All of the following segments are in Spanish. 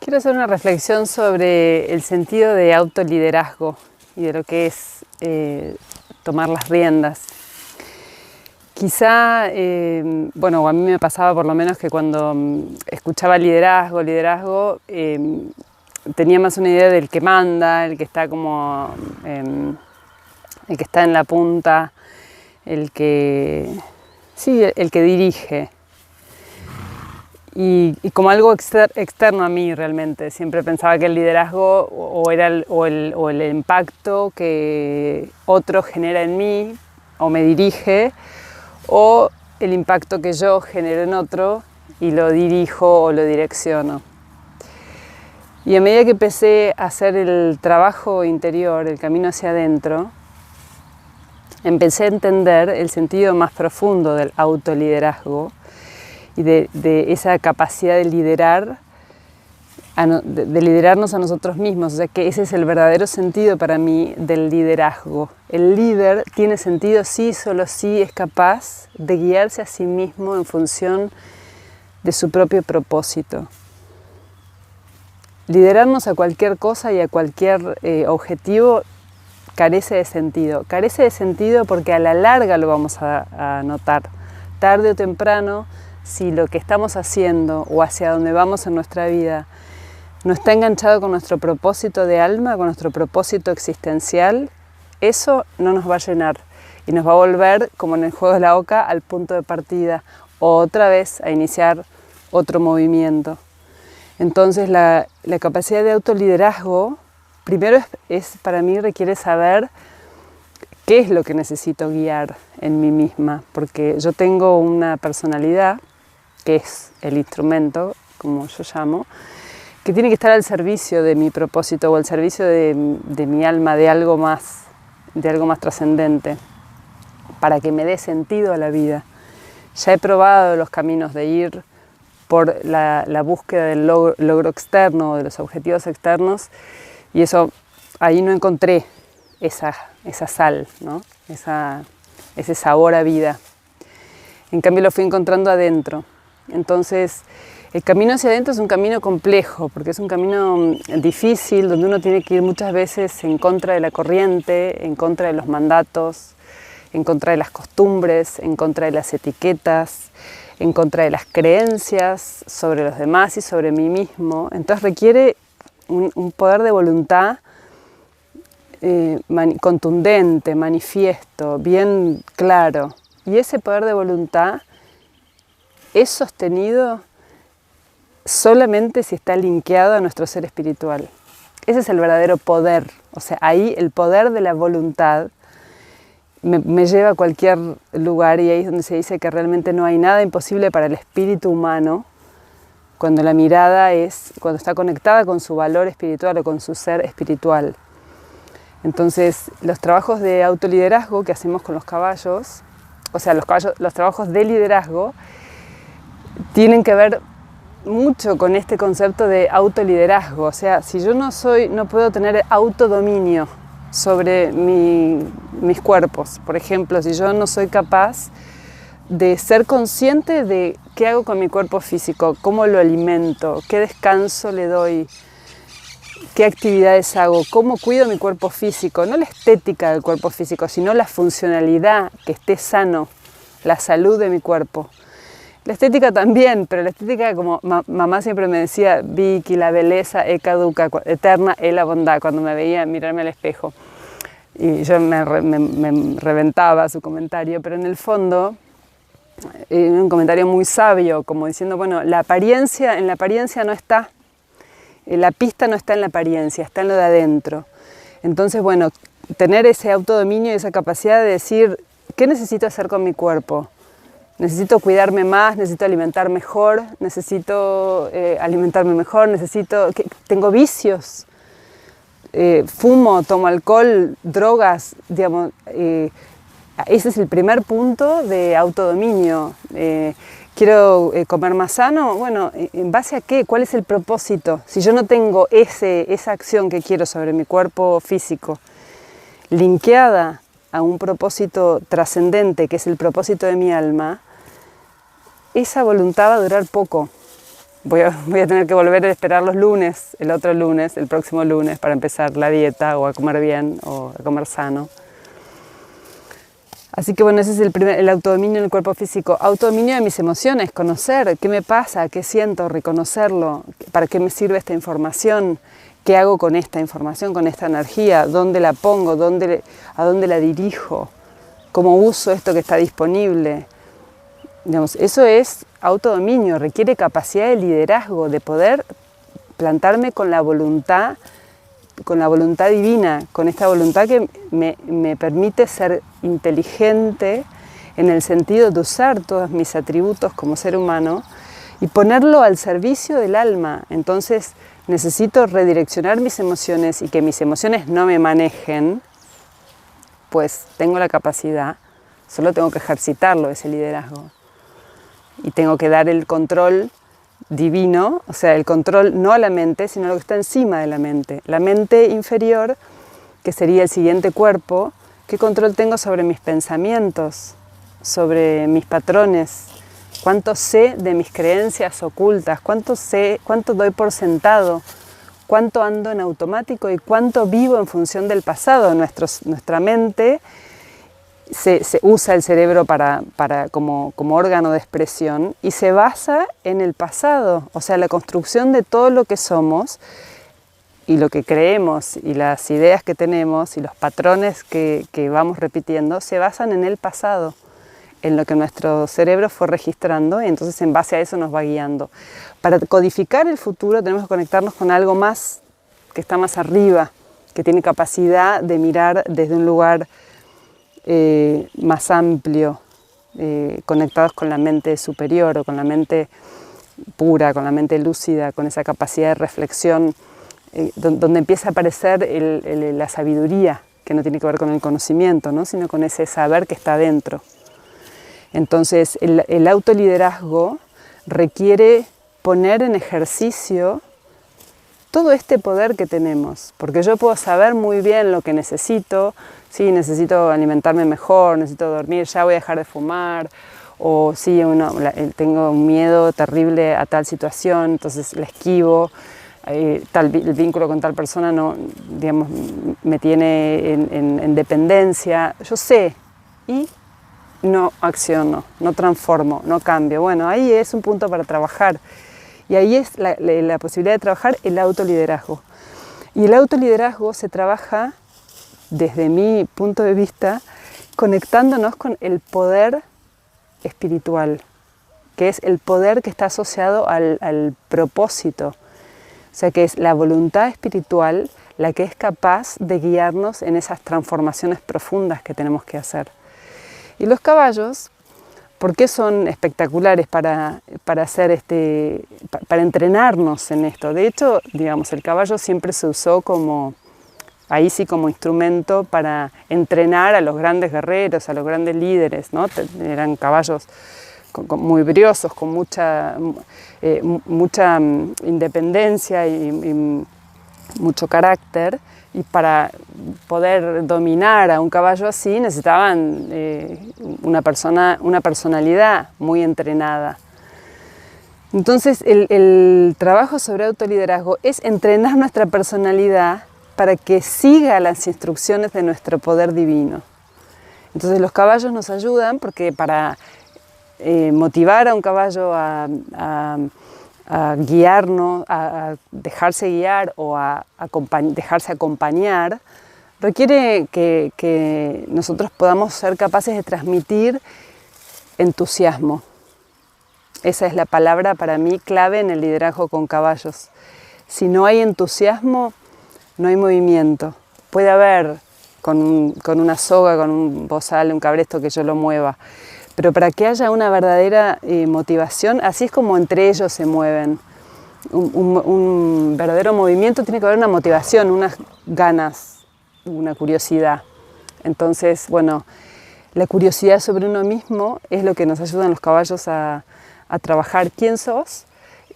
Quiero hacer una reflexión sobre el sentido de autoliderazgo y de lo que es tomar las riendas. Quizá, bueno, a mí me pasaba por lo menos que cuando escuchaba liderazgo, tenía más una idea del que manda, el que está como, el que está en la punta, el que dirige. Y como algo externo a mí realmente. Siempre pensaba que el liderazgo era el impacto que otro genera en mí o me dirige, o el impacto que yo genero en otro y lo dirijo o lo direcciono. Y a medida que empecé a hacer el trabajo interior, el camino hacia adentro, empecé a entender el sentido más profundo del autoliderazgo y de esa capacidad de liderar, de liderarnos a nosotros mismos. O sea que ese es el verdadero sentido para mí del liderazgo. El líder tiene sentido si solo si es capaz de guiarse a sí mismo en función de su propio propósito. Liderarnos a cualquier cosa y a cualquier objetivo carece de sentido. Carece de sentido porque a la larga lo vamos a notar. Tarde o temprano, si lo que estamos haciendo o hacia donde vamos en nuestra vida no está enganchado con nuestro propósito de alma, con nuestro propósito existencial, eso no nos va a llenar y nos va a volver, como en el juego de la oca, al punto de partida, otra vez a iniciar otro movimiento. Entonces la capacidad de autoliderazgo, primero para mí requiere saber qué es lo que necesito guiar en mí misma, porque yo tengo una personalidad, que es el instrumento, como yo llamo, que tiene que estar al servicio de mi propósito o al servicio de mi alma, de algo más trascendente, para que me dé sentido a la vida. Ya he probado los caminos de ir por la búsqueda del logro externo, de los objetivos externos, y ahí no encontré esa sal, ¿no? Ese sabor a vida. En cambio lo fui encontrando adentro. Entonces, el camino hacia adentro es un camino complejo, porque es un camino difícil, donde uno tiene que ir muchas veces en contra de la corriente, en contra de los mandatos, en contra de las costumbres, en contra de las etiquetas, en contra de las creencias sobre los demás y sobre mí mismo. Entonces requiere un poder de voluntad contundente, manifiesto, bien claro. Y ese poder de voluntad es sostenido solamente si está linkeado a nuestro ser espiritual. Ese es el verdadero poder. O sea, ahí el poder de la voluntad me lleva a cualquier lugar, y ahí es donde se dice que realmente no hay nada imposible para el espíritu humano cuando la mirada cuando está conectada con su valor espiritual o con su ser espiritual. Entonces, los trabajos de autoliderazgo que hacemos con los caballos, o sea, los trabajos de liderazgo, tienen que ver mucho con este concepto de autoliderazgo. O sea, si yo no puedo tener autodominio sobre mis cuerpos, por ejemplo, si yo no soy capaz de ser consciente de qué hago con mi cuerpo físico, cómo lo alimento, qué descanso le doy, qué actividades hago, cómo cuido mi cuerpo físico, no la estética del cuerpo físico, sino la funcionalidad, que esté sano, la salud de mi cuerpo. La estética también, pero la estética, como mamá siempre me decía, Vicky, la belleza es caduca, eterna es la bondad, cuando me veía mirarme al espejo. Y yo me reventaba su comentario, pero en el fondo, un comentario muy sabio, como diciendo, bueno, en la apariencia no está, la pista no está en la apariencia, está en lo de adentro. Entonces, bueno, tener ese autodominio y esa capacidad de decir, ¿qué necesito hacer con mi cuerpo? Necesito cuidarme más, necesito alimentar mejor, necesito alimentarme mejor, tengo vicios, fumo, tomo alcohol, drogas, digamos, ese es el primer punto de autodominio. ¿Quiero comer más sano? Bueno, ¿en base a qué? ¿Cuál es el propósito? Si yo no tengo esa acción que quiero sobre mi cuerpo físico linkeada a un propósito trascendente, que es el propósito de mi alma, esa voluntad va a durar poco. voy a tener que volver a esperar los lunes, el otro lunes, el próximo lunes, para empezar la dieta o a comer bien o a comer sano. Así que bueno, ese es el autodominio en el cuerpo físico. Autodominio de mis emociones, conocer qué me pasa, qué siento, reconocerlo, para qué me sirve esta información, qué hago con esta información, con esta energía, dónde la pongo, a dónde la dirijo, cómo uso esto que está disponible. Digamos, eso es autodominio, requiere capacidad de liderazgo, de poder plantarme con la voluntad divina, con esta voluntad que me permite ser inteligente en el sentido de usar todos mis atributos como ser humano y ponerlo al servicio del alma. Entonces necesito redireccionar mis emociones y que mis emociones no me manejen, pues tengo la capacidad, solo tengo que ejercitarlo, ese liderazgo. Y tengo que dar el control divino, o sea, el control no a la mente, sino a lo que está encima de la mente. La mente inferior, que sería el siguiente cuerpo, ¿qué control tengo sobre mis pensamientos, sobre mis patrones? ¿Cuánto sé de mis creencias ocultas? ¿Cuánto doy por sentado? ¿Cuánto ando en automático y cuánto vivo en función del pasado? Nuestra mente se usa el cerebro como órgano de expresión y se basa en el pasado, o sea, la construcción de todo lo que somos y lo que creemos y las ideas que tenemos y los patrones que vamos repitiendo se basan en el pasado, en lo que nuestro cerebro fue registrando y entonces en base a eso nos va guiando. Para codificar el futuro tenemos que conectarnos con algo más que está más arriba, que tiene capacidad de mirar desde un lugar más amplio, conectados con la mente superior o con la mente pura, con la mente lúcida, con esa capacidad de reflexión, donde empieza a aparecer la sabiduría, que no tiene que ver con el conocimiento, ¿no? Sino con ese saber que está dentro. Entonces el autoliderazgo requiere poner en ejercicio todo este poder que tenemos, porque yo puedo saber muy bien lo que necesito, sí, necesito alimentarme mejor, necesito dormir, ya voy a dejar de fumar, o sí, tengo un miedo terrible a tal situación, entonces la esquivo, el vínculo con tal persona no, digamos, me tiene en dependencia, yo sé, y no acciono, no transformo, no cambio. Bueno, ahí es un punto para trabajar. Y ahí es la posibilidad de trabajar el autoliderazgo. Y el autoliderazgo se trabaja, desde mi punto de vista, conectándonos con el poder espiritual, que es el poder que está asociado al propósito. O sea, que es la voluntad espiritual la que es capaz de guiarnos en esas transformaciones profundas que tenemos que hacer. Y los caballos, ¿por qué son espectaculares para entrenarnos en esto? De hecho, digamos, el caballo siempre se usó como instrumento para entrenar a los grandes guerreros, a los grandes líderes, ¿no? Eran caballos muy briosos, con mucha independencia y mucho carácter. Y para poder dominar a un caballo así necesitaban una personalidad muy entrenada. Entonces el trabajo sobre autoliderazgo es entrenar nuestra personalidad para que siga las instrucciones de nuestro poder divino. Entonces los caballos nos ayudan porque para motivar a un caballo a guiarnos, a dejarse guiar o a dejarse acompañar, requiere que nosotros podamos ser capaces de transmitir entusiasmo. Esa es la palabra para mí clave en el liderazgo con caballos. Si no hay entusiasmo, no hay movimiento. Puede haber con una soga, con un bozal, un cabresto que yo lo mueva, pero para que haya una verdadera motivación, así es como entre ellos se mueven. Un verdadero movimiento tiene que haber una motivación, unas ganas, una curiosidad. Entonces, bueno, la curiosidad sobre uno mismo es lo que nos ayudan los caballos a trabajar quién sos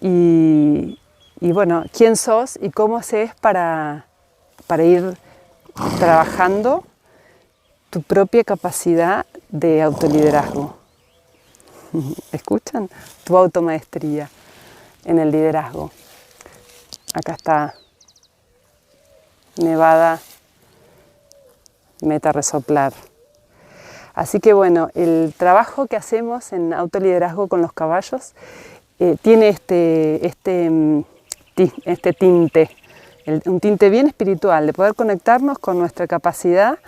y bueno, quién sos y cómo haces para ir trabajando tu propia capacidad de autoliderazgo. ¿Escuchan? Tu automaestría. en el liderazgo. Acá está Nevada, Meta Resoplar. Así que bueno, el trabajo que hacemos en autoliderazgo con los caballos tiene este tinte, un tinte bien espiritual, de poder conectarnos con nuestra capacidad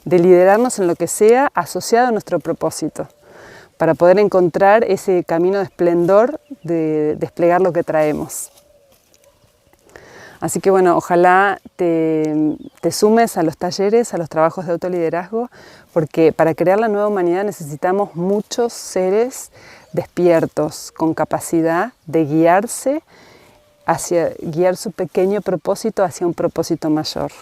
de liderarnos en lo que sea asociado a nuestro propósito, para poder encontrar ese camino de esplendor de desplegar lo que traemos. Así que bueno, ojalá te sumes a los talleres, a los trabajos de autoliderazgo, porque para crear la nueva humanidad necesitamos muchos seres despiertos, con capacidad de guiar su pequeño propósito hacia un propósito mayor.